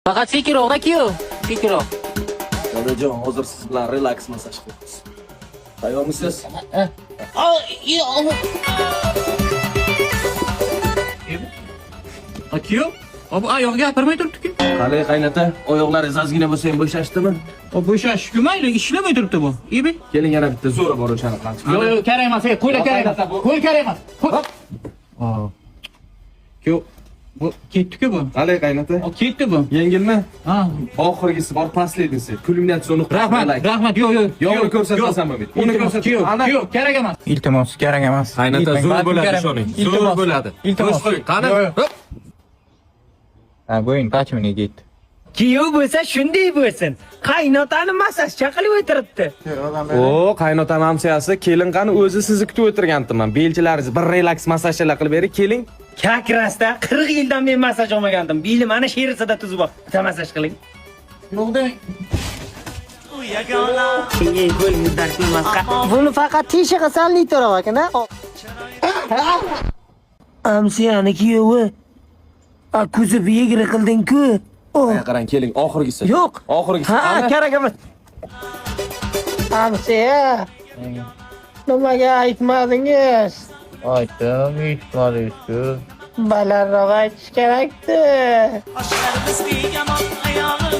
Faqat sekinroq aka, sekinroq. Dadajon, hozir siz bilan relaks massaj qilamiz. Tayyormisiz? Aka, bu oyoq gapirmay turibdi-ku. Qalay qaynota, oyoqlaringiz ozgina bo'lsa ham bo'shashdimi? O bo'shashku mayli, ishlamay turibdi bu. Ibi. Keling yana bitta zo'ri bor o'shani qilamiz. Yo'q, kerak emas, qo'yla kerak emas. Qo'y kerak emas. Ku, bu ketdi-ku bu. Qalay qaynota? O ketdi bu. Yengilmi? Ha. Oxirgisi bor pastlaydingiz. Kulminatsiyoni Rahmat, yo'q. Yo'q, ko'rsatmasammi men? Uni ko'rsatib. Yo'q, kerak emas. Iltimos, kerak emas. Qaynota zo'r bo'ladi ishoning. Zo'r bo'ladi. Iltimos. Qani? Ha, bo'yin pachminiga ketdi. Kuyov bo'lsa shunday bo'lsin. Qaynotani massajcha qilib o'tiribdi. O, qaynota mamsiyasi, kelin qani o'zi sizni kutib o'tirgandim. Belchilaringiz bir relaks massajlar qilib bering, keling. Kakrasda 40 yildan men massaj olmagandim. Beli mana sherisida tuzib bor. Bitta massaj qiling. Yo'qda. Buni faqat teshig'i salli to'rab ekan-a. Amsiyani kuyovi. Ko'zi begri qilding-ku. Qarang, keling, oxirgisi. Yo'q. Oxirgisi. Ha, kerak emas. Amsiya. Nimaga aytmadingiz? Aytdim, eshitmadingiz-ku. Balandroq aytish kerakdi. Aşklar bizde yaman ayağına